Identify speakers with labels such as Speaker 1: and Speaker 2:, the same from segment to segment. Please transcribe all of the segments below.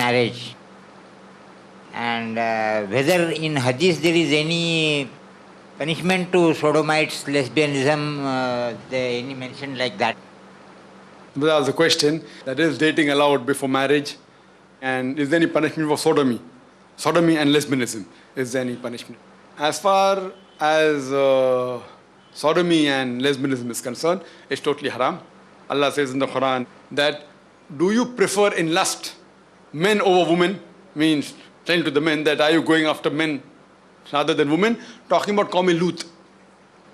Speaker 1: marriage. And whether in Hadith there is any punishment to sodomites, lesbianism, any mention like that?
Speaker 2: That was the question. That is dating allowed before marriage? And is there any punishment for sodomy? Sodomy and lesbianism. Is there any punishment? As far as sodomy and lesbianism is concerned, it's totally haram. Allah says in the Quran that do you prefer in lust men over women? Means telling to the men that are you going after men rather than women? Talking about Qawmi Lut.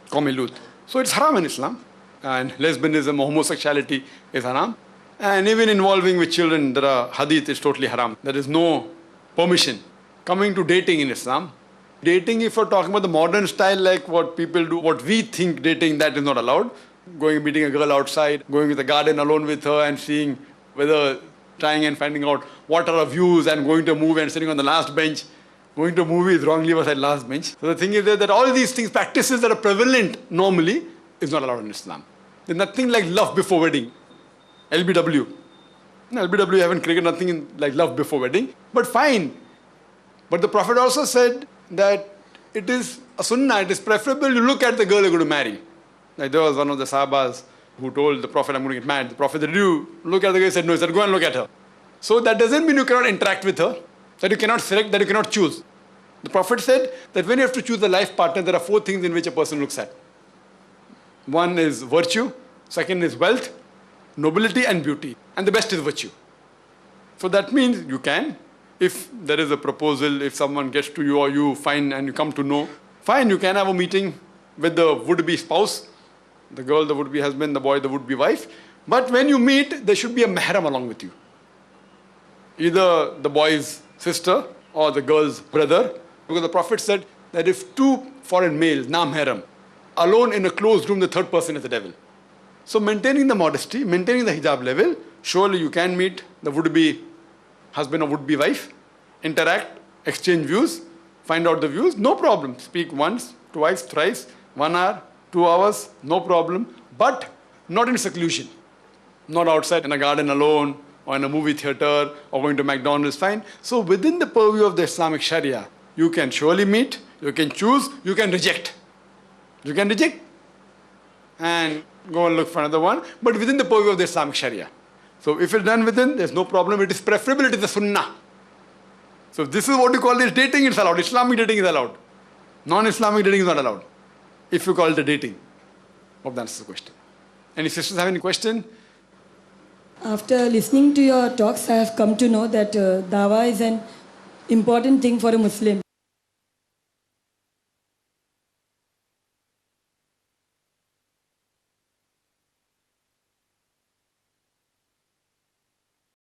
Speaker 2: Qawmi Lut. So it's haram in Islam. And lesbianism or homosexuality is haram. And even involving with children, there are hadith is totally haram. There is no permission. Coming to dating in Islam, dating, if we're talking about the modern style, like what people do, what we think dating, that is not allowed. Going and meeting a girl outside, going to the garden alone with her and seeing whether, trying and finding out what are her views and going to a movie and sitting on the last bench. Going to a movie is wrongly was at last bench. So the thing is that all these things, practices that are prevalent normally, is not allowed in Islam. There's nothing like love before wedding. LBW. No, LBW haven't created nothing in, like love before wedding. But fine. But the Prophet also said that it is a sunnah, it is preferable you look at the girl you're going to marry. Like there was one of the Sahabas who told the Prophet, I'm going to get married. The Prophet said, you look at the girl? He said, no. He said, go and look at her. So that doesn't mean you cannot interact with her, that you cannot select, that you cannot choose. The Prophet said that when you have to choose a life partner, there are 4 things in which a person looks at. One is virtue, second is wealth, nobility and beauty. And the best is virtue. So that means you can, if there is a proposal, if someone gets to you or you find and you come to know, fine, you can have a meeting with the would-be spouse, the girl, the would-be husband, the boy, the would-be wife. But when you meet, there should be a mahram along with you. Either the boy's sister or the girl's brother. Because the Prophet said that if 2 foreign males, na mahram, alone in a closed room, the third person is the devil. So maintaining the modesty, maintaining the hijab level, surely you can meet the would-be husband or would-be wife, interact, exchange views, find out the views, no problem. Speak once, twice, thrice, 1 hour, 2 hours, no problem. But not in seclusion. Not outside in a garden alone or in a movie theater or going to McDonald's, fine. So within the purview of the Islamic Sharia, you can surely meet, you can choose, you can reject. You can reject and go and look for another one, but within the purview of the Islamic Sharia. So if it's done within, there's no problem. It is preferable, it is the sunnah. So this is what you call this dating, it's allowed. Islamic dating is allowed. Non-Islamic dating is not allowed. If you call it a dating. Hope that answers the question. Any sisters have any question?
Speaker 3: After listening to your talks, I have come to know that dawah is an important thing for a Muslim.